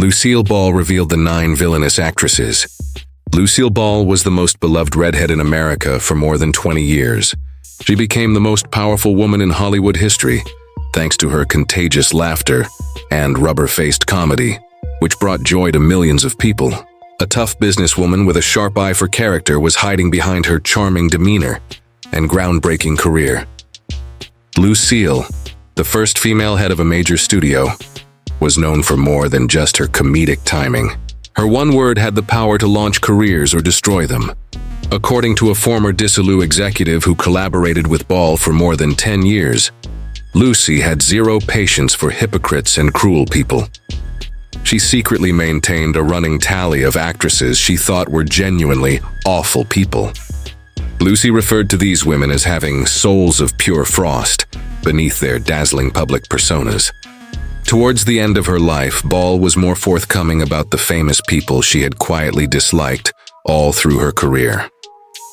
Lucille Ball revealed the 9 villainous actresses. Lucille Ball was the most beloved redhead in America for more than 20 years. She became the most powerful woman in Hollywood history, thanks to her contagious laughter and rubber-faced comedy, which brought joy to millions of people. A tough businesswoman with a sharp eye for character was hiding behind her charming demeanor and groundbreaking career. Lucille, the first female head of a major studio, was known for more than just her comedic timing. Her one word had the power to launch careers or destroy them. According to a former dissolute executive who collaborated with Ball for more than 10 years, Lucy had zero patience for hypocrites and cruel people. She secretly maintained a running tally of actresses she thought were genuinely awful people. Lucy referred to these women as having souls of pure frost beneath their dazzling public personas. Towards the end of her life, Ball was more forthcoming about the famous people she had quietly disliked all through her career.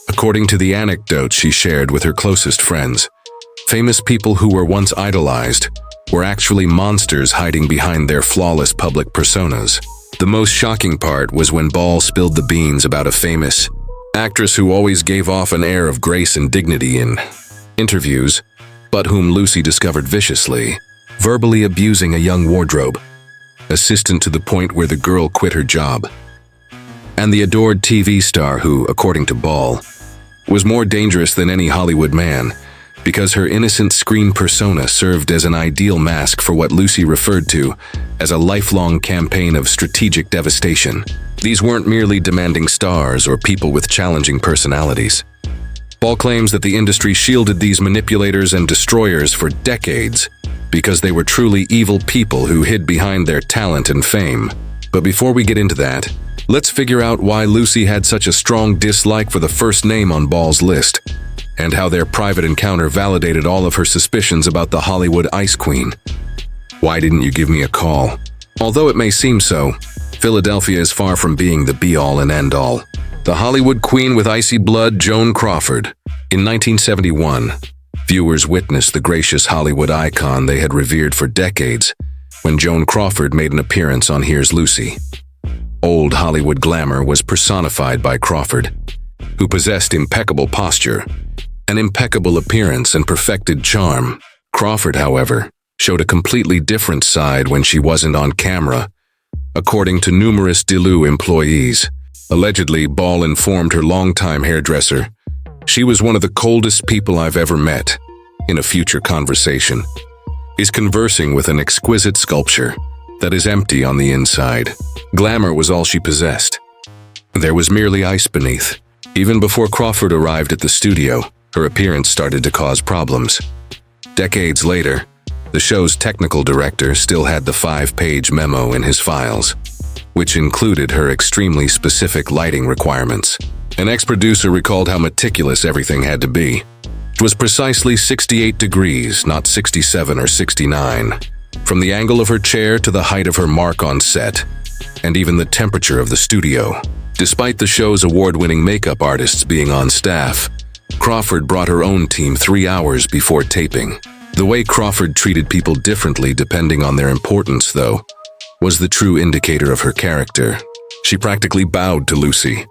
According to the anecdotes she shared with her closest friends, famous people who were once idolized were actually monsters hiding behind their flawless public personas. The most shocking part was when Ball spilled the beans about a famous actress who always gave off an air of grace and dignity in interviews, but whom Lucy discovered viciously, verbally abusing a young wardrobe assistant to the point where the girl quit her job. And the adored TV star who, according to Ball, was more dangerous than any Hollywood man, because her innocent screen persona served as an ideal mask for what Lucy referred to as a lifelong campaign of strategic devastation. These weren't merely demanding stars or people with challenging personalities. Ball claims that the industry shielded these manipulators and destroyers for decades because they were truly evil people who hid behind their talent and fame. But before we get into that, let's figure out why Lucy had such a strong dislike for the first name on Ball's list, and how their private encounter validated all of her suspicions about the Hollywood Ice Queen. Why didn't you give me a call? Although it may seem so, Philadelphia is far from being the be-all and end-all. The Hollywood Queen with icy blood, Joan Crawford. In 1971, viewers witnessed the gracious Hollywood icon they had revered for decades when Joan Crawford made an appearance on Here's Lucy. Old Hollywood glamour was personified by Crawford, who possessed impeccable posture, an impeccable appearance, and perfected charm. Crawford, however, showed a completely different side when she wasn't on camera, according to numerous Delu employees. Allegedly, Ball informed her longtime hairdresser, "She was one of the coldest people I've ever met." In a future conversation, is conversing with an exquisite sculpture that is empty on the inside. Glamour was all she possessed. There was merely ice beneath. Even before Crawford arrived at the studio, her appearance started to cause problems. Decades later, the show's technical director still had the 5-page memo in his files, which included her extremely specific lighting requirements. An ex-producer recalled how meticulous everything had to be. It was precisely 68 degrees, not 67 or 69, from the angle of her chair to the height of her mark on set, and even the temperature of the studio. Despite the show's award-winning makeup artists being on staff, Crawford brought her own team 3 hours before taping. The way Crawford treated people differently depending on their importance, though, was the true indicator of her character. She practically bowed to Lucy,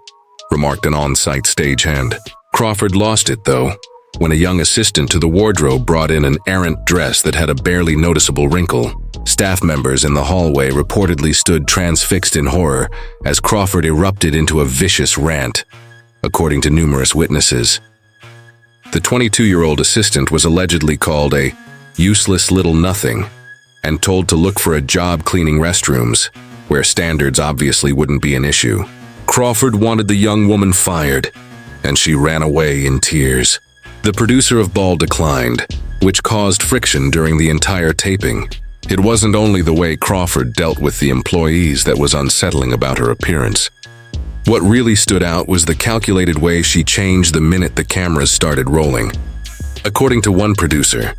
remarked an on-site stagehand. Crawford lost it, though, when a young assistant to the wardrobe brought in an errant dress that had a barely noticeable wrinkle. Staff members in the hallway reportedly stood transfixed in horror as Crawford erupted into a vicious rant, according to numerous witnesses. The 22-year-old assistant was allegedly called a useless little nothing and told to look for a job cleaning restrooms, where standards obviously wouldn't be an issue. Crawford wanted the young woman fired, and she ran away in tears. The producer of Ball declined, which caused friction during the entire taping. It wasn't only the way Crawford dealt with the employees that was unsettling about her appearance. What really stood out was the calculated way she changed the minute the cameras started rolling. According to one producer,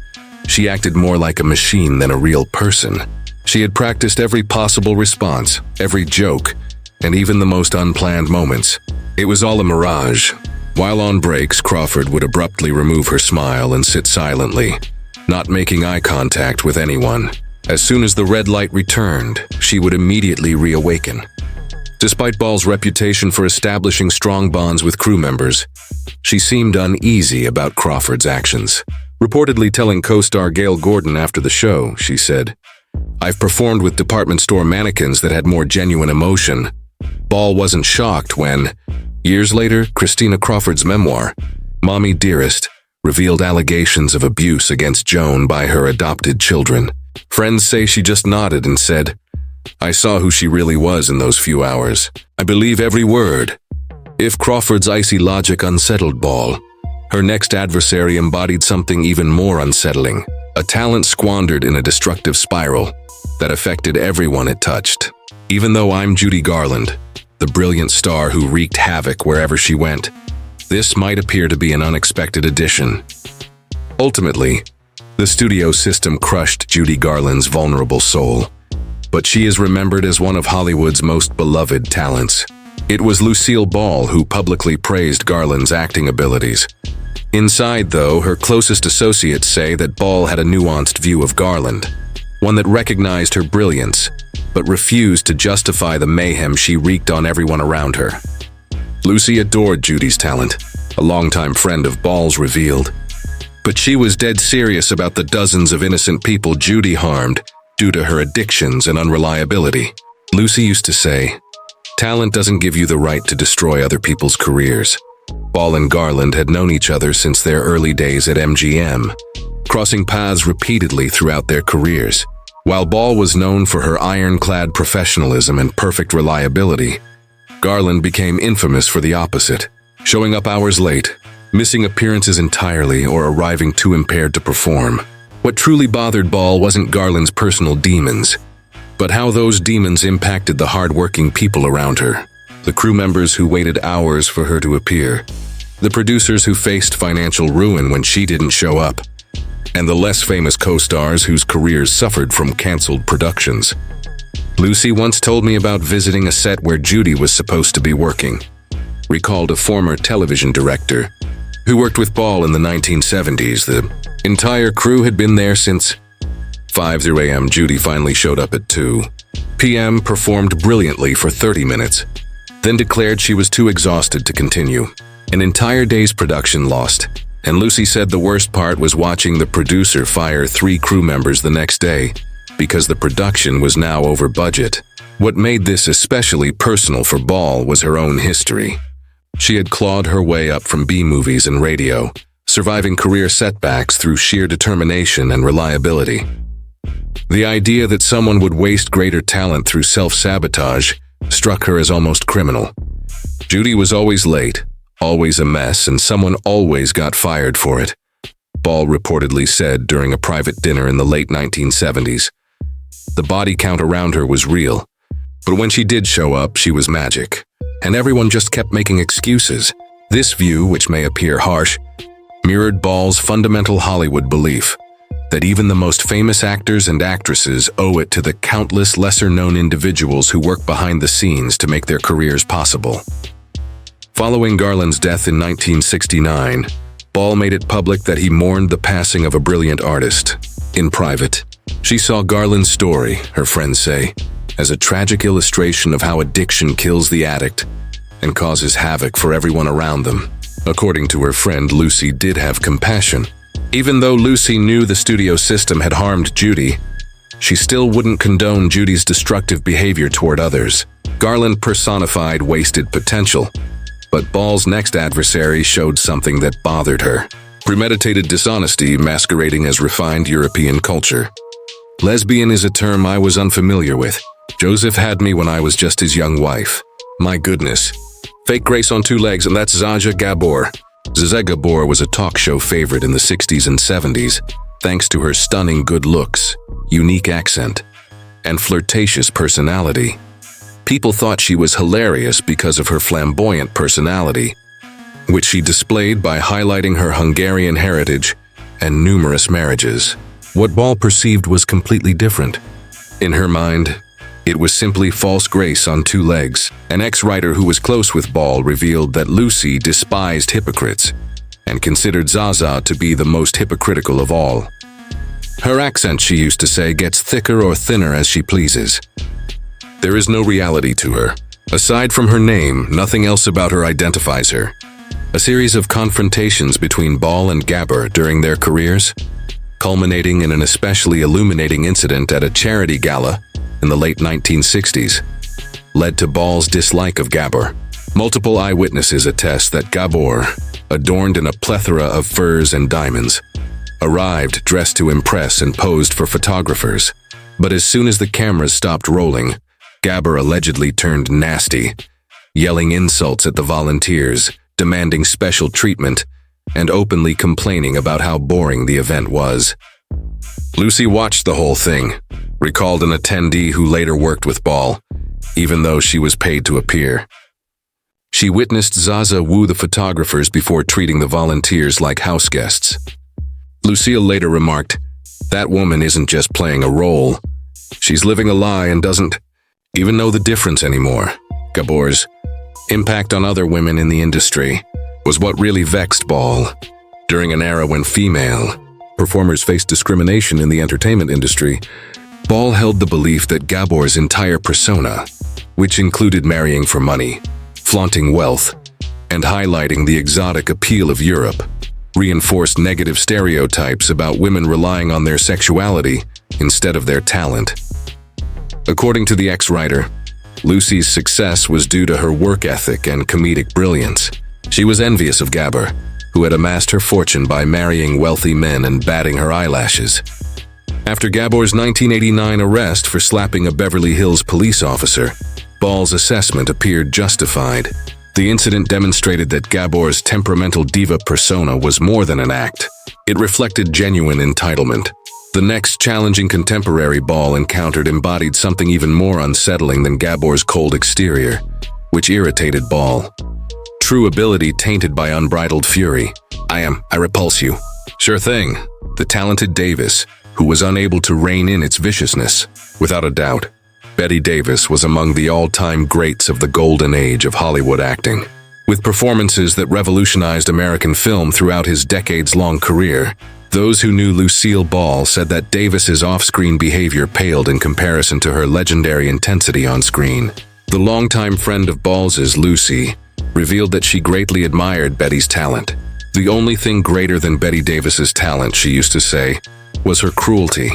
she acted more like a machine than a real person. She had practiced every possible response, every joke, and even the most unplanned moments. It was all a mirage. While on breaks, Crawford would abruptly remove her smile and sit silently, not making eye contact with anyone. As soon as the red light returned, she would immediately reawaken. Despite Ball's reputation for establishing strong bonds with crew members, she seemed uneasy about Crawford's actions. Reportedly telling co-star Gail Gordon after the show, she said, "I've performed with department store mannequins that had more genuine emotion." Ball wasn't shocked when, years later, Christina Crawford's memoir, Mommy Dearest, revealed allegations of abuse against Joan by her adopted children. Friends say she just nodded and said, "I saw who she really was in those few hours. I believe every word." If Crawford's icy logic unsettled Ball, her next adversary embodied something even more unsettling, a talent squandered in a destructive spiral that affected everyone it touched. Even though I'm Judy Garland, the brilliant star who wreaked havoc wherever she went, this might appear to be an unexpected addition. Ultimately, the studio system crushed Judy Garland's vulnerable soul, but she is remembered as one of Hollywood's most beloved talents. It was Lucille Ball who publicly praised Garland's acting abilities. Inside, though, her closest associates say that Ball had a nuanced view of Garland, one that recognized her brilliance, but refused to justify the mayhem she wreaked on everyone around her. Lucy adored Judy's talent, a longtime friend of Ball's revealed. But she was dead serious about the dozens of innocent people Judy harmed due to her addictions and unreliability. Lucy used to say, "Talent doesn't give you the right to destroy other people's careers." Ball and Garland had known each other since their early days at MGM, crossing paths repeatedly throughout their careers. While Ball was known for her ironclad professionalism and perfect reliability, Garland became infamous for the opposite, showing up hours late, missing appearances entirely, or arriving too impaired to perform. What truly bothered Ball wasn't Garland's personal demons, but how those demons impacted the hard-working people around her. The crew members who waited hours for her to appear, the producers who faced financial ruin when she didn't show up, and the less famous co-stars whose careers suffered from canceled productions. Lucy once told me about visiting a set where Judy was supposed to be working, recalled a former television director who worked with Ball in the 1970s. The entire crew had been there since 5:00 a.m. Judy finally showed up at 2 p.m., performed brilliantly for 30 minutes, then declared she was too exhausted to continue. An entire day's production lost, and Lucy said the worst part was watching the producer fire 3 crew members the next day because the production was now over budget. What made this especially personal for Ball was her own history. She had clawed her way up from B-movies and radio, surviving career setbacks through sheer determination and reliability. The idea that someone would waste greater talent through self-sabotage struck her as almost criminal. Judy was always late, always a mess, and someone always got fired for it, Ball reportedly said during a private dinner in the late 1970s. The body count around her was real, but when she did show up, she was magic, and everyone just kept making excuses. This view, which may appear harsh, mirrored Ball's fundamental Hollywood belief that even the most famous actors and actresses owe it to the countless lesser-known individuals who work behind the scenes to make their careers possible. Following Garland's death in 1969, Ball made it public that he mourned the passing of a brilliant artist. In private, she saw Garland's story, her friends say, as a tragic illustration of how addiction kills the addict and causes havoc for everyone around them. According to her friend, Lucy did have compassion. Even though Lucy knew the studio system had harmed Judy, she still wouldn't condone Judy's destructive behavior toward others. Garland personified wasted potential, but Ball's next adversary showed something that bothered her: premeditated dishonesty masquerading as refined European culture. Lesbian is a term I was unfamiliar with. Joseph had me when I was just his young wife. My goodness. Fake Grace on 2 legs, and that's Zsa Gabor. Zsa Gabor was a talk show favorite in the 60s and 70s, thanks to her stunning good looks, unique accent, and flirtatious personality. People thought she was hilarious because of her flamboyant personality, which she displayed by highlighting her Hungarian heritage and numerous marriages. What Ball perceived was completely different. In her mind, it was simply false grace on 2 legs. An ex-writer who was close with Ball revealed that Lucy despised hypocrites and considered Zaza to be the most hypocritical of all. Her accent, she used to say, gets thicker or thinner as she pleases. There is no reality to her. Aside from her name, nothing else about her identifies her. A series of confrontations between Ball and Gabor during their careers, culminating in an especially illuminating incident at a charity gala in the late 1960s, led to Ball's dislike of Gabor. Multiple eyewitnesses attest that Gabor, adorned in a plethora of furs and diamonds, arrived dressed to impress and posed for photographers. But as soon as the cameras stopped rolling, Gabor allegedly turned nasty, yelling insults at the volunteers, demanding special treatment, and openly complaining about how boring the event was. Lucy watched the whole thing, recalled an attendee who later worked with Ball, even though she was paid to appear. She witnessed Zaza woo the photographers before treating the volunteers like house guests. Lucille later remarked, "That woman isn't just playing a role. She's living a lie and doesn't even know the difference anymore." Gabor's impact on other women in the industry was what really vexed Ball. During an era when female performers faced discrimination in the entertainment industry, Ball held the belief that Gabor's entire persona, which included marrying for money, flaunting wealth, and highlighting the exotic appeal of Europe, reinforced negative stereotypes about women relying on their sexuality instead of their talent. According to the ex-writer, Lucy's success was due to her work ethic and comedic brilliance. She was envious of Gabor, who had amassed her fortune by marrying wealthy men and batting her eyelashes. After Gabor's 1989 arrest for slapping a Beverly Hills police officer, Ball's assessment appeared justified. The incident demonstrated that Gabor's temperamental diva persona was more than an act. It reflected genuine entitlement. The next challenging contemporary Ball encountered embodied something even more unsettling than Gabor's cold exterior, which irritated Ball. True ability tainted by unbridled fury. I repulse you. Sure thing. The talented Davis, who was unable to rein in its viciousness. Without a doubt, Bette Davis was among the all-time greats of the golden age of Hollywood acting. With performances that revolutionized American film throughout his decades-long career, those who knew Lucille Ball said that Davis's off-screen behavior paled in comparison to her legendary intensity on screen. The longtime friend of Ball's, Lucy, revealed that she greatly admired Betty's talent. The only thing greater than Bette Davis's talent, she used to say, was her cruelty,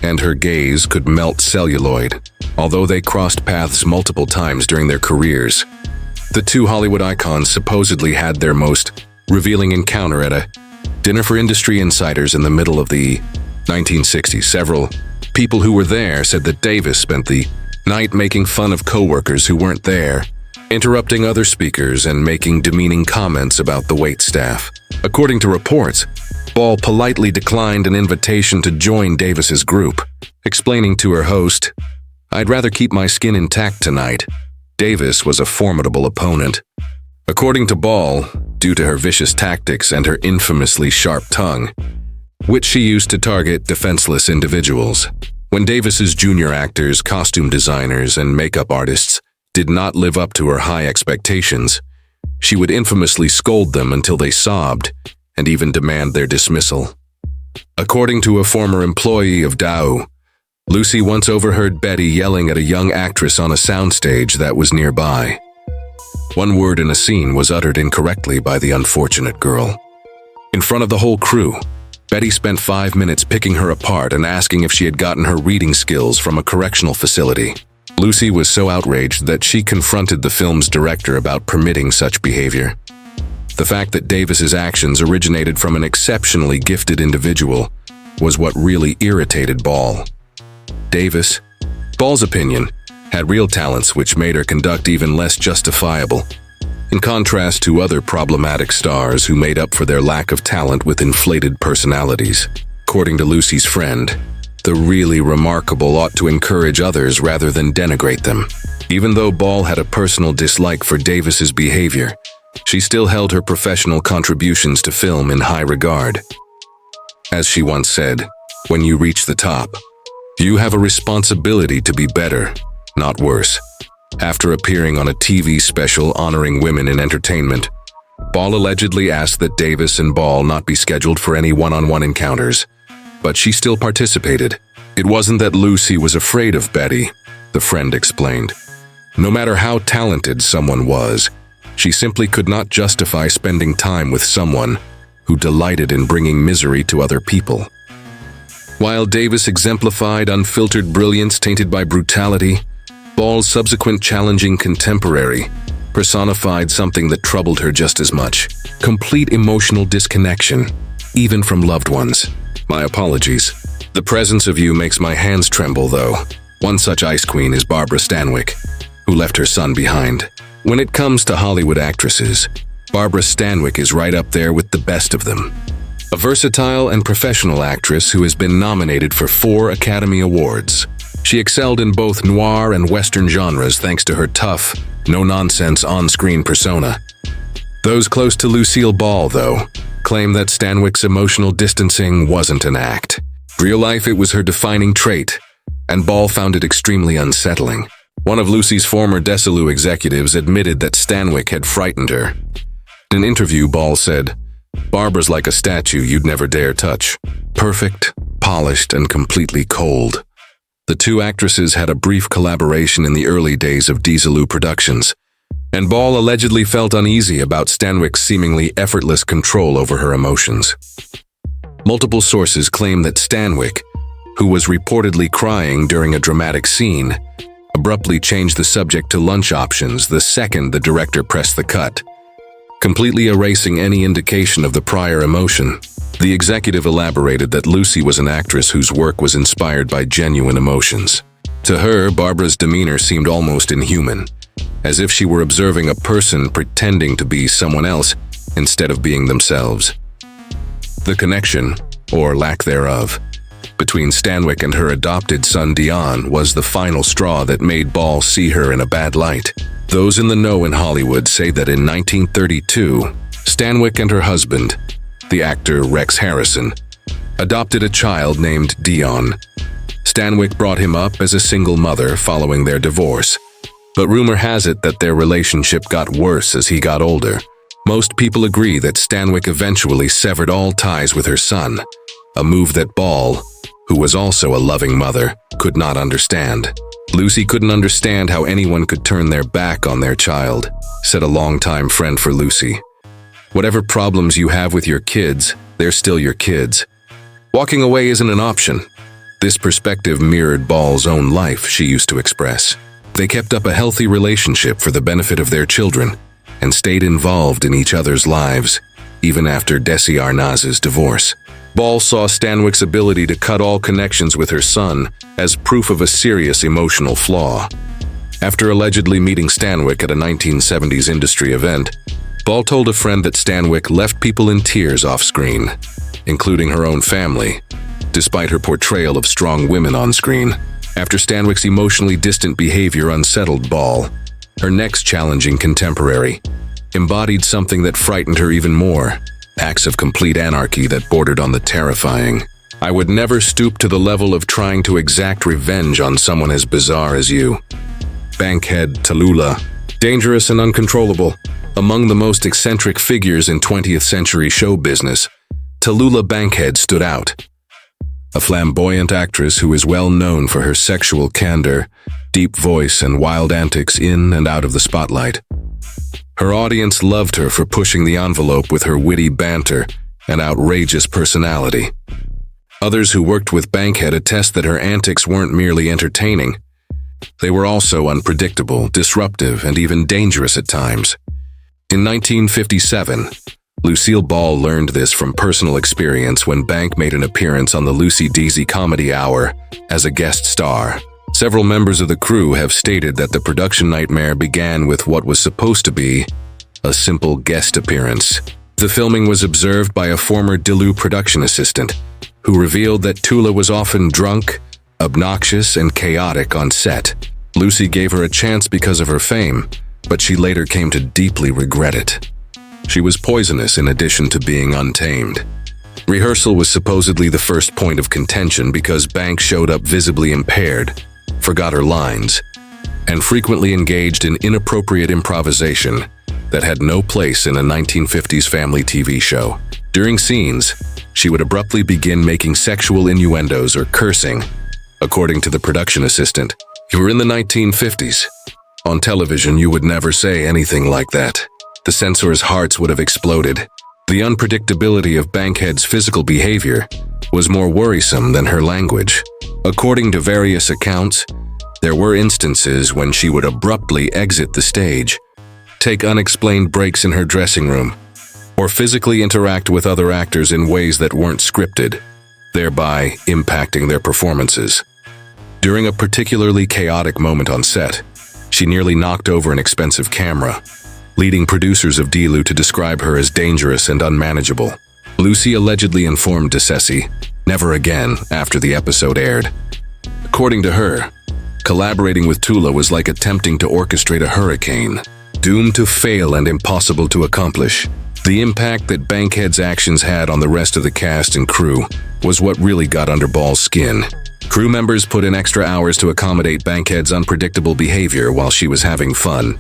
and her gaze could melt celluloid. Although they crossed paths multiple times during their careers, the two Hollywood icons supposedly had their most revealing encounter at a dinner for industry insiders in the middle of the 1960s. Several people who were there said that Davis spent the night making fun of coworkers who weren't there, interrupting other speakers and making demeaning comments about the waitstaff. According to reports, Ball politely declined an invitation to join Davis's group, explaining to her host, "I'd rather keep my skin intact tonight." Davis was a formidable opponent. According to Ball, due to her vicious tactics and her infamously sharp tongue, which she used to target defenseless individuals. When Davis's junior actors, costume designers, and makeup artists did not live up to her high expectations, she would infamously scold them until they sobbed and even demand their dismissal. According to a former employee of Dow, Lucy once overheard Betty yelling at a young actress on a soundstage that was nearby. One word in a scene was uttered incorrectly by the unfortunate girl. In front of the whole crew, Betty spent 5 minutes picking her apart and asking if she had gotten her reading skills from a correctional facility. Lucy was so outraged that she confronted the film's director about permitting such behavior. The fact that Davis's actions originated from an exceptionally gifted individual was what really irritated Ball. Davis, Ball's opinion, had real talents which made her conduct even less justifiable, in contrast to other problematic stars who made up for their lack of talent with inflated personalities. According to Lucy's friend, the really remarkable ought to encourage others rather than denigrate them. Even though Ball had a personal dislike for Davis's behavior, she still held her professional contributions to film in high regard. As she once said, "When you reach the top, you have a responsibility to be better, not worse." After appearing on a TV special honoring women in entertainment, Ball allegedly asked that Davis and Ball not be scheduled for any one-on-one encounters, but she still participated. It wasn't that Lucy was afraid of Betty, the friend explained. No matter how talented someone was, she simply could not justify spending time with someone who delighted in bringing misery to other people. While Davis exemplified unfiltered brilliance tainted by brutality, Ball's subsequent challenging contemporary personified something that troubled her just as much: complete emotional disconnection, even from loved ones. My apologies. The presence of you makes my hands tremble, though. One such ice queen is Barbara Stanwyck, who left her son behind. When it comes to Hollywood actresses, Barbara Stanwyck is right up there with the best of them. A versatile and professional actress who has been nominated for 4 Academy Awards. She excelled in both noir and Western genres thanks to her tough, no-nonsense on-screen persona. Those close to Lucille Ball, though, claim that Stanwyck's emotional distancing wasn't an act. Real life, it was her defining trait, and Ball found it extremely unsettling. One of Lucy's former Desilu executives admitted that Stanwyck had frightened her. In an interview, Ball said, "Barbara's like a statue you'd never dare touch. Perfect, polished, and completely cold." The two actresses had a brief collaboration in the early days of Desilu Productions, and Ball allegedly felt uneasy about Stanwyck's seemingly effortless control over her emotions. Multiple sources claim that Stanwyck, who was reportedly crying during a dramatic scene, abruptly changed the subject to lunch options the second the director pressed the cut, completely erasing any indication of the prior emotion. The executive elaborated that Lucy was an actress whose work was inspired by genuine emotions. To her, Barbara's demeanor seemed almost inhuman, as if she were observing a person pretending to be someone else instead of being themselves. The connection, or lack thereof, between Stanwyck and her adopted son Dion was the final straw that made Ball see her in a bad light. Those in the know in Hollywood say that in 1932, Stanwyck and her husband, the actor Rex Harrison, adopted a child named Dion. Stanwyck brought him up as a single mother following their divorce, but rumor has it that their relationship got worse as he got older. Most people agree that Stanwyck eventually severed all ties with her son, a move that Ball, who was also a loving mother, could not understand. "Lucy couldn't understand how anyone could turn their back on their child," said a longtime friend for Lucy. "Whatever problems you have with your kids, they're still your kids. Walking away isn't an option." This perspective mirrored Ball's own life, she used to express. They kept up a healthy relationship for the benefit of their children and stayed involved in each other's lives, even after Desi Arnaz's divorce. Ball saw Stanwyck's ability to cut all connections with her son as proof of a serious emotional flaw. After allegedly meeting Stanwyck at a 1970s industry event, Ball told a friend that Stanwyck left people in tears off-screen, including her own family, despite her portrayal of strong women on screen. After Stanwyck's emotionally distant behavior unsettled Ball, her next challenging contemporary embodied something that frightened her even more: acts of complete anarchy that bordered on the terrifying. "I would never stoop to the level of trying to exact revenge on someone as bizarre as you." Bankhead Tallulah, dangerous and uncontrollable. Among the most eccentric figures in 20th century show business, Tallulah Bankhead stood out. A flamboyant actress who is well known for her sexual candor, deep voice, and wild antics in and out of the spotlight. Her audience loved her for pushing the envelope with her witty banter and outrageous personality. Others who worked with Bankhead attest that her antics weren't merely entertaining. They were also unpredictable, disruptive, and even dangerous at times. In 1957, Lucille Ball learned this from personal experience when Bank made an appearance on the Lucy Deasy Comedy Hour as a guest star. Several members of the crew have stated that the production nightmare began with what was supposed to be a simple guest appearance. The filming was observed by a former Desilu production assistant, who revealed that Tula was often drunk, obnoxious, and chaotic on set. Lucy gave her a chance because of her fame, but she later came to deeply regret it. She was poisonous in addition to being untamed. Rehearsal was supposedly the first point of contention because Bank showed up visibly impaired, forgot her lines, and frequently engaged in inappropriate improvisation that had no place in a 1950s family TV show. During scenes, she would abruptly begin making sexual innuendos or cursing. According to the production assistant, "You were in the 1950s. On television, you would never say anything like that." The censors' hearts would have exploded. The unpredictability of Bankhead's physical behavior was more worrisome than her language. According to various accounts, there were instances when she would abruptly exit the stage, take unexplained breaks in her dressing room, or physically interact with other actors in ways that weren't scripted, thereby impacting their performances. During a particularly chaotic moment on set, she nearly knocked over an expensive camera, leading producers of Delu to describe her as dangerous and unmanageable. Lucy allegedly informed DeCessi, "Never again," after the episode aired. According to her, collaborating with Tula was like attempting to orchestrate a hurricane, doomed to fail and impossible to accomplish. The impact that Bankhead's actions had on the rest of the cast and crew was what really got under Ball's skin. Crew members put in extra hours to accommodate Bankhead's unpredictable behavior while she was having fun.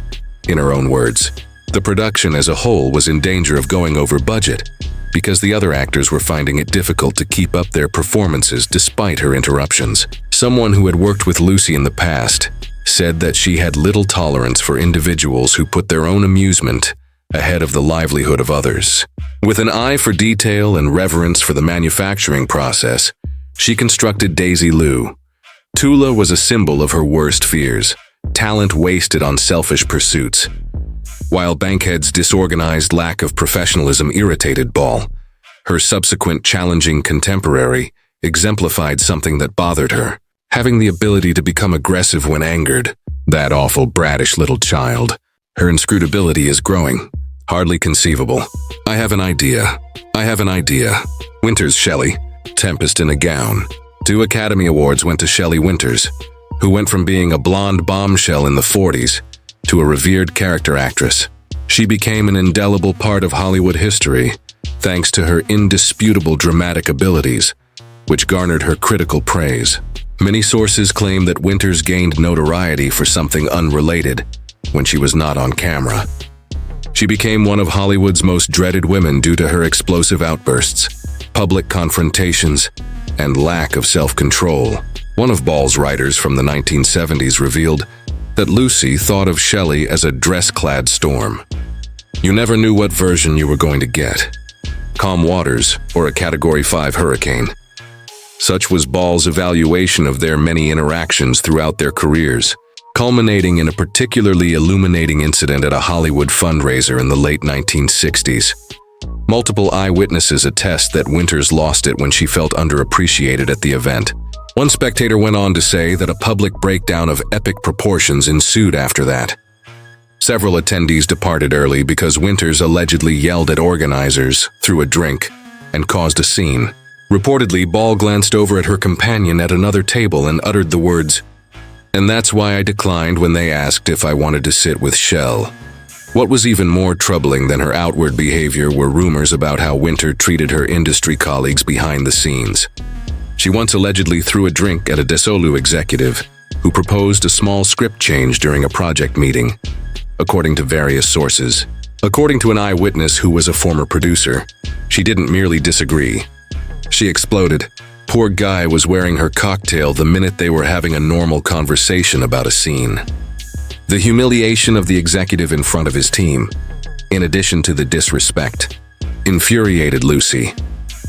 In her own words, the production as a whole was in danger of going over budget because the other actors were finding it difficult to keep up their performances despite her interruptions. Someone who had worked with Lucy in the past said that she had little tolerance for individuals who put their own amusement ahead of the livelihood of others. With an eye for detail and reverence for the manufacturing process, she constructed Daisy Lou. Tula was a symbol of her worst fears, talent wasted on selfish pursuits. While Bankhead's disorganized lack of professionalism irritated Ball, her subsequent challenging contemporary exemplified something that bothered her, having the ability to become aggressive when angered. That awful bratish little child. Her inscrutability is growing. Hardly conceivable. I have an idea. Winters Shelley, Tempest in a Gown. 2 Academy Awards went to Shelley Winters, who went from being a blonde bombshell in the 40s to a revered character actress. She became an indelible part of Hollywood history, thanks to her indisputable dramatic abilities, which garnered her critical praise. Many sources claim that Winters gained notoriety for something unrelated when she was not on camera. She became one of Hollywood's most dreaded women due to her explosive outbursts, public confrontations, and lack of self-control. One of Ball's writers from the 1970s revealed that Lucy thought of Shelley as a dress-clad storm. You never knew what version you were going to get. Calm waters or a Category 5 hurricane. Such was Ball's evaluation of their many interactions throughout their careers, culminating in a particularly illuminating incident at a Hollywood fundraiser in the late 1960s. Multiple eyewitnesses attest that Winters lost it when she felt underappreciated at the event. One spectator went on to say that a public breakdown of epic proportions ensued after that. Several attendees departed early because Winters allegedly yelled at organizers, threw a drink, and caused a scene. Reportedly, Ball glanced over at her companion at another table and uttered the words, "And that's why I declined when they asked if I wanted to sit with Shell." What was even more troubling than her outward behavior were rumors about how Winter treated her industry colleagues behind the scenes. She once allegedly threw a drink at a Desolu executive who proposed a small script change during a project meeting, according to various sources. According to an eyewitness who was a former producer, she didn't merely disagree. She exploded. Poor guy was wearing her cocktail the minute they were having a normal conversation about a scene. The humiliation of the executive in front of his team, in addition to the disrespect, infuriated Lucy.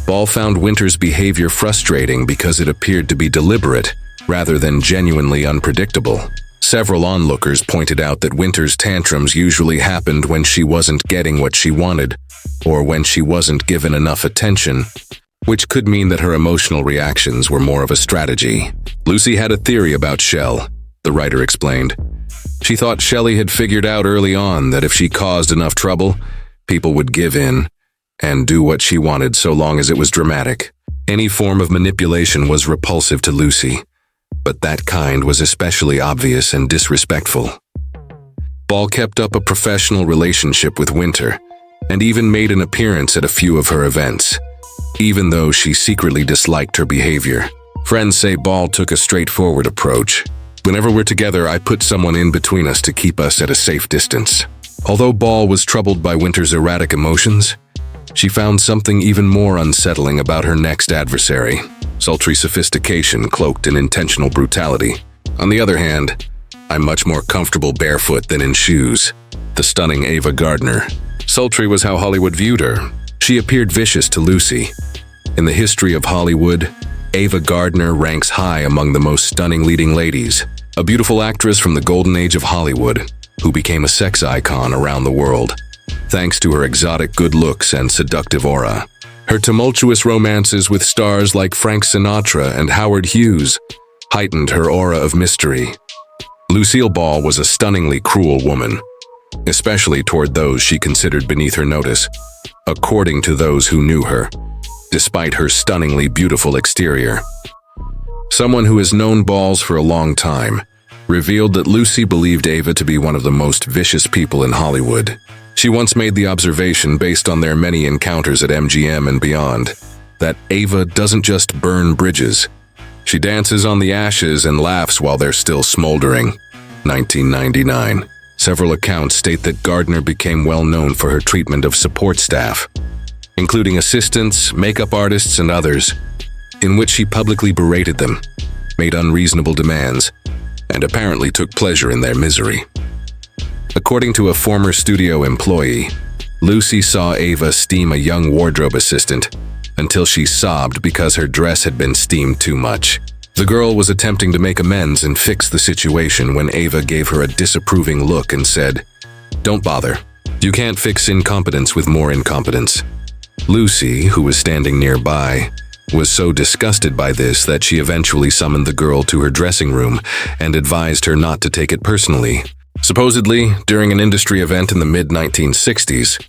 Ball found Winter's behavior frustrating because it appeared to be deliberate rather than genuinely unpredictable. Several onlookers pointed out that Winter's tantrums usually happened when she wasn't getting what she wanted or when she wasn't given enough attention, which could mean that her emotional reactions were more of a strategy. Lucy had a theory about Shell, the writer explained. She thought Shelley had figured out early on that if she caused enough trouble, people would give in and do what she wanted so long as it was dramatic. Any form of manipulation was repulsive to Lucy, but that kind was especially obvious and disrespectful. Ball kept up a professional relationship with Winter and even made an appearance at a few of her events, even though she secretly disliked her behavior. Friends say Ball took a straightforward approach. Whenever we're together, I put someone in between us to keep us at a safe distance. Although Ball was troubled by Winter's erratic emotions, she found something even more unsettling about her next adversary: sultry sophistication cloaked in intentional brutality. On the other hand, I'm much more comfortable barefoot than in shoes. The stunning Ava Gardner. Sultry was how Hollywood viewed her. She appeared vicious to Lucy. In the history of Hollywood, Ava Gardner ranks high among the most stunning leading ladies. A beautiful actress from the golden age of Hollywood, who became a sex icon around the world, thanks to her exotic good looks and seductive aura. Her tumultuous romances with stars like Frank Sinatra and Howard Hughes heightened her aura of mystery. Lucille Ball was a stunningly cruel woman, especially toward those she considered beneath her notice, according to those who knew her, despite her stunningly beautiful exterior. Someone who has known Balls for a long time revealed that Lucy believed Ava to be one of the most vicious people in Hollywood. She once made the observation, based on their many encounters at MGM and beyond, that Ava doesn't just burn bridges. She dances on the ashes and laughs while they're still smoldering. 1999. Several accounts state that Gardner became well known for her treatment of support staff, including assistants, makeup artists, and others, in which she publicly berated them, made unreasonable demands, and apparently took pleasure in their misery. According to a former studio employee, Lucy saw Ava steam a young wardrobe assistant until she sobbed because her dress had been steamed too much. The girl was attempting to make amends and fix the situation when Ava gave her a disapproving look and said, "Don't bother. You can't fix incompetence with more incompetence." Lucy, who was standing nearby, was so disgusted by this that she eventually summoned the girl to her dressing room and advised her not to take it personally. Supposedly, during an industry event in the mid-1960s,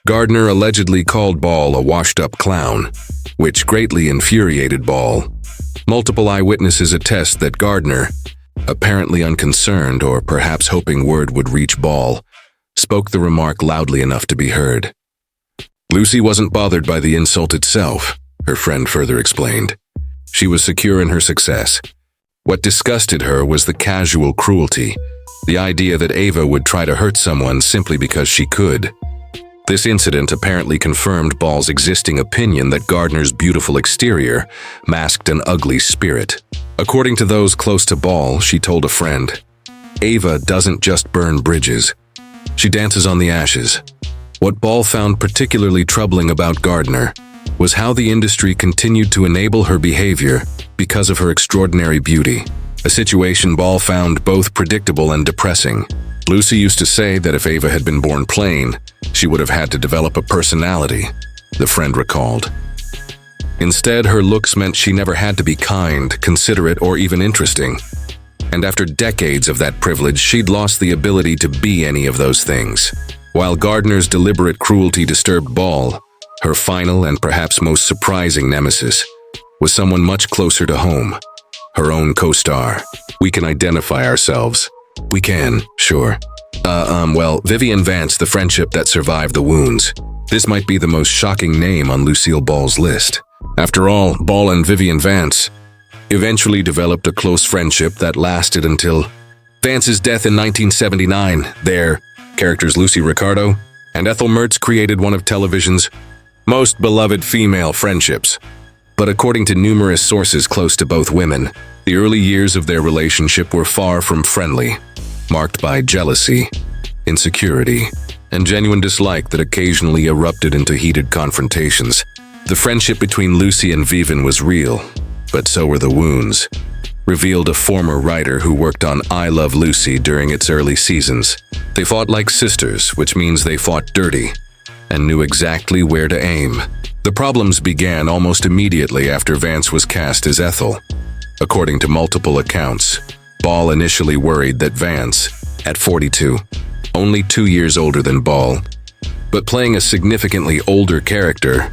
Gardner allegedly called Ball a washed-up clown, which greatly infuriated Ball. Multiple eyewitnesses attest that Gardner, apparently unconcerned or perhaps hoping word would reach Ball, spoke the remark loudly enough to be heard. Lucy wasn't bothered by the insult itself, her friend further explained. She was secure in her success. What disgusted her was the casual cruelty, the idea that Ava would try to hurt someone simply because she could. This incident apparently confirmed Ball's existing opinion that Gardner's beautiful exterior masked an ugly spirit. According to those close to Ball, she told a friend, "Ava doesn't just burn bridges. She dances on the ashes." What Ball found particularly troubling about Gardner was how the industry continued to enable her behavior because of her extraordinary beauty, a situation Ball found both predictable and depressing. Lucy used to say that if Ava had been born plain, she would have had to develop a personality, the friend recalled. Instead, her looks meant she never had to be kind, considerate, or even interesting. And after decades of that privilege, she'd lost the ability to be any of those things. While Gardner's deliberate cruelty disturbed Ball, her final and perhaps most surprising nemesis was someone much closer to home, her own co-star. "We can identify ourselves." "We can, sure. Vivian Vance, the friendship that survived the wounds." This might be the most shocking name on Lucille Ball's list. After all, Ball and Vivian Vance eventually developed a close friendship that lasted until Vance's death in 1979. Their characters Lucy Ricardo and Ethel Mertz created one of television's most beloved female friendships. But according to numerous sources close to both women, the early years of their relationship were far from friendly, marked by jealousy, insecurity, and genuine dislike that occasionally erupted into heated confrontations. The friendship between Lucy and Vivian was real, but so were the wounds, revealed a former writer who worked on I Love Lucy during its early seasons. They fought like sisters, which means they fought dirty and knew exactly where to aim. The problems began almost immediately after Vance was cast as Ethel. According to multiple accounts, Ball initially worried that Vance, at 42, only 2 years older than Ball, but playing a significantly older character,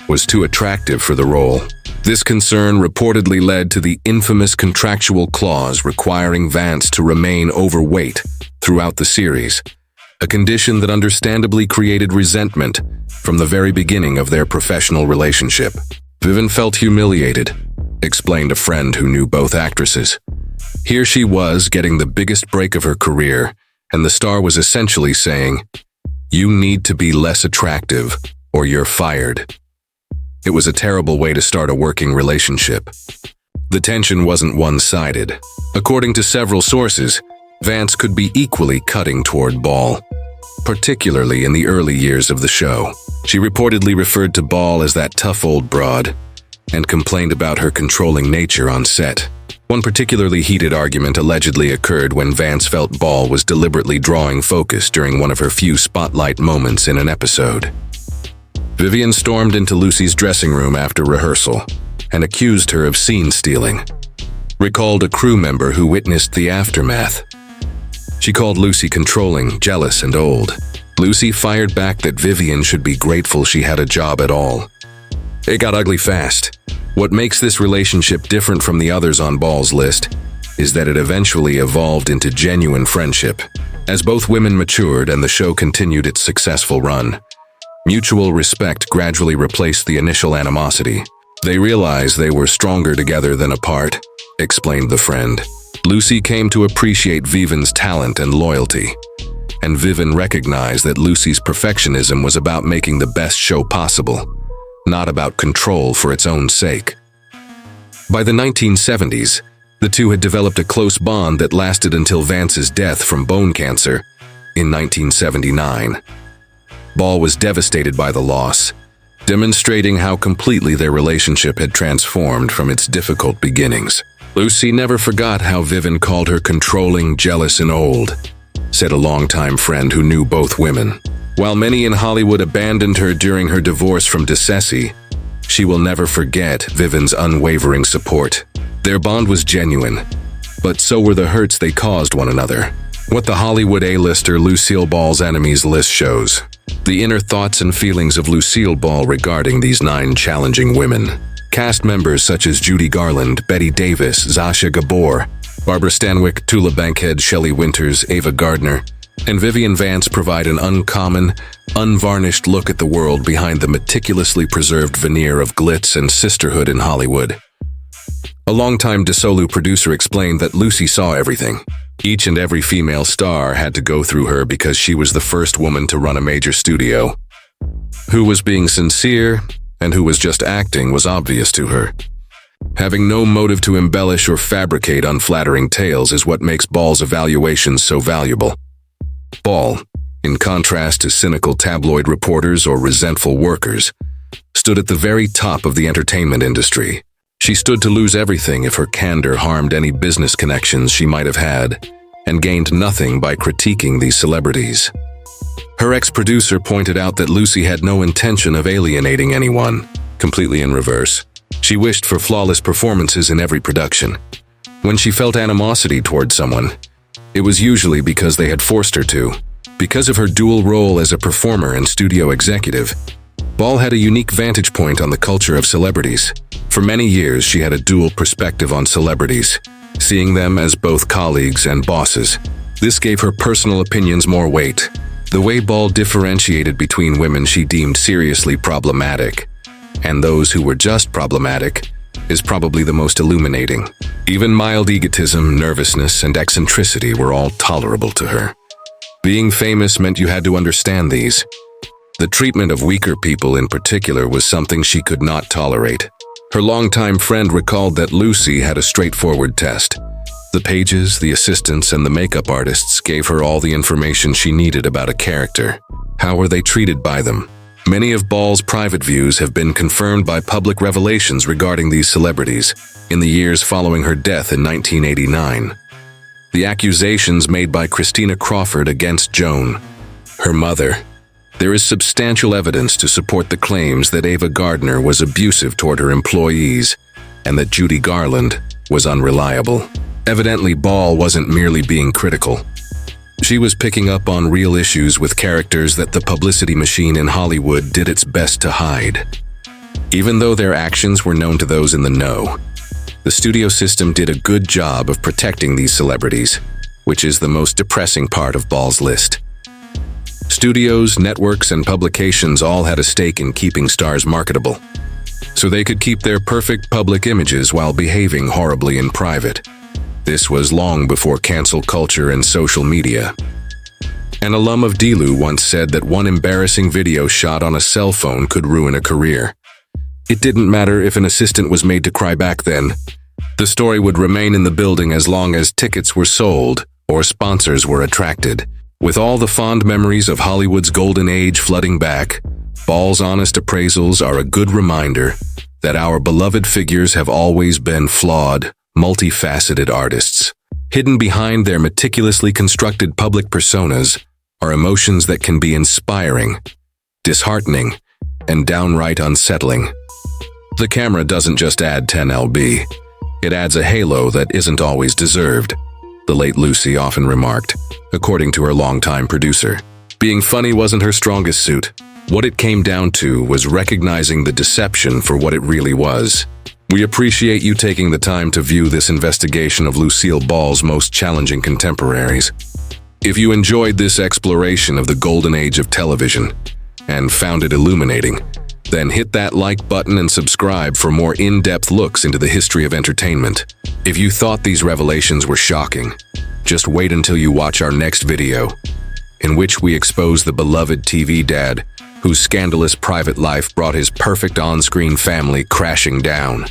was too attractive for the role. This concern reportedly led to the infamous contractual clause requiring Vance to remain overweight throughout the series, a condition that understandably created resentment from the very beginning of their professional relationship. Vivian felt humiliated, explained a friend who knew both actresses. Here she was getting the biggest break of her career, and the star was essentially saying, "You need to be less attractive, or you're fired. It was a terrible way to start a working relationship. The tension wasn't one-sided. According to several sources, Vance could be equally cutting toward Ball, particularly in the early years of the show. She reportedly referred to Ball as that tough old broad and complained about her controlling nature on set. One particularly heated argument allegedly occurred when Vance felt Ball was deliberately drawing focus during one of her few spotlight moments in an episode. Vivian stormed into Lucy's dressing room after rehearsal and accused her of scene stealing, recalled a crew member who witnessed the aftermath. She called Lucy controlling, jealous, and old. Lucy fired back that Vivian should be grateful she had a job at all. It got ugly fast. What makes this relationship different from the others on Ball's list is that it eventually evolved into genuine friendship. As both women matured and the show continued its successful run, mutual respect gradually replaced the initial animosity. They realized they were stronger together than apart, explained the friend. Lucy came to appreciate Vivian's talent and loyalty, and Vivian recognized that Lucy's perfectionism was about making the best show possible, not about control for its own sake. By the 1970s, the two had developed a close bond that lasted until Vance's death from bone cancer in 1979. Ball was devastated by the loss, demonstrating how completely their relationship had transformed from its difficult beginnings. Lucy never forgot how Vivian called her controlling, jealous, and old, said a longtime friend who knew both women. While many in Hollywood abandoned her during her divorce from DeCessi, she will never forget Vivian's unwavering support. Their bond was genuine, but so were the hurts they caused one another. What the Hollywood A-lister Lucille Ball's enemies list shows: the inner thoughts and feelings of Lucille Ball regarding these 9 challenging women. Cast members such as Judy Garland, Betty Davis, Zasha Gabor, Barbara Stanwyck, Tula Bankhead, Shelley Winters, Ava Gardner, and Vivian Vance provide an uncommon, unvarnished look at the world behind the meticulously preserved veneer of glitz and sisterhood in Hollywood. A longtime Dissolu producer explained that Lucy saw everything. Each and every female star had to go through her because she was the first woman to run a major studio. Who was being sincere and who was just acting was obvious to her. Having no motive to embellish or fabricate unflattering tales is what makes Ball's evaluations so valuable. Ball, in contrast to cynical tabloid reporters or resentful workers, stood at the very top of the entertainment industry. She stood to lose everything if her candor harmed any business connections she might have had, and gained nothing by critiquing these celebrities. Her ex-producer pointed out that Lucy had no intention of alienating anyone, completely in reverse. She wished for flawless performances in every production. When she felt animosity toward someone, it was usually because they had forced her to. Because of her dual role as a performer and studio executive, Ball had a unique vantage point on the culture of celebrities. For many years, she had a dual perspective on celebrities, seeing them as both colleagues and bosses. This gave her personal opinions more weight. The way Ball differentiated between women she deemed seriously problematic and those who were just problematic is probably the most illuminating. Even mild egotism, nervousness, and eccentricity were all tolerable to her. Being famous meant you had to understand these. The treatment of weaker people in particular was something she could not tolerate. Her longtime friend recalled that Lucy had a straightforward test. The pages, the assistants, and the makeup artists gave her all the information she needed about a character. How were they treated by them? Many of Ball's private views have been confirmed by public revelations regarding these celebrities in the years following her death in 1989. The accusations made by Christina Crawford against Joan, her mother. There is substantial evidence to support the claims that Ava Gardner was abusive toward her employees and that Judy Garland was unreliable. Evidently, Ball wasn't merely being critical. She was picking up on real issues with characters that the publicity machine in Hollywood did its best to hide. Even though their actions were known to those in the know, the studio system did a good job of protecting these celebrities, which is the most depressing part of Ball's list. Studios, networks, and publications all had a stake in keeping stars marketable, so they could keep their perfect public images while behaving horribly in private. This was long before cancel culture and social media. An alum of DELU once said that one embarrassing video shot on a cell phone could ruin a career. It didn't matter if an assistant was made to cry back then. The story would remain in the building as long as tickets were sold or sponsors were attracted. With all the fond memories of Hollywood's golden age flooding back, Ball's honest appraisals are a good reminder that our beloved figures have always been flawed, multifaceted artists. Hidden behind their meticulously constructed public personas are emotions that can be inspiring, disheartening, and downright unsettling. The camera doesn't just add 10 lb, it adds a halo that isn't always deserved, the late Lucy often remarked, according to her longtime producer. Being funny wasn't her strongest suit. What it came down to was recognizing the deception for what it really was. We appreciate you taking the time to view this investigation of Lucille Ball's most challenging contemporaries. If you enjoyed this exploration of the golden age of television and found it illuminating, then hit that like button and subscribe for more in-depth looks into the history of entertainment. If you thought these revelations were shocking, just wait until you watch our next video, in which we expose the beloved TV dad whose scandalous private life brought his perfect on-screen family crashing down.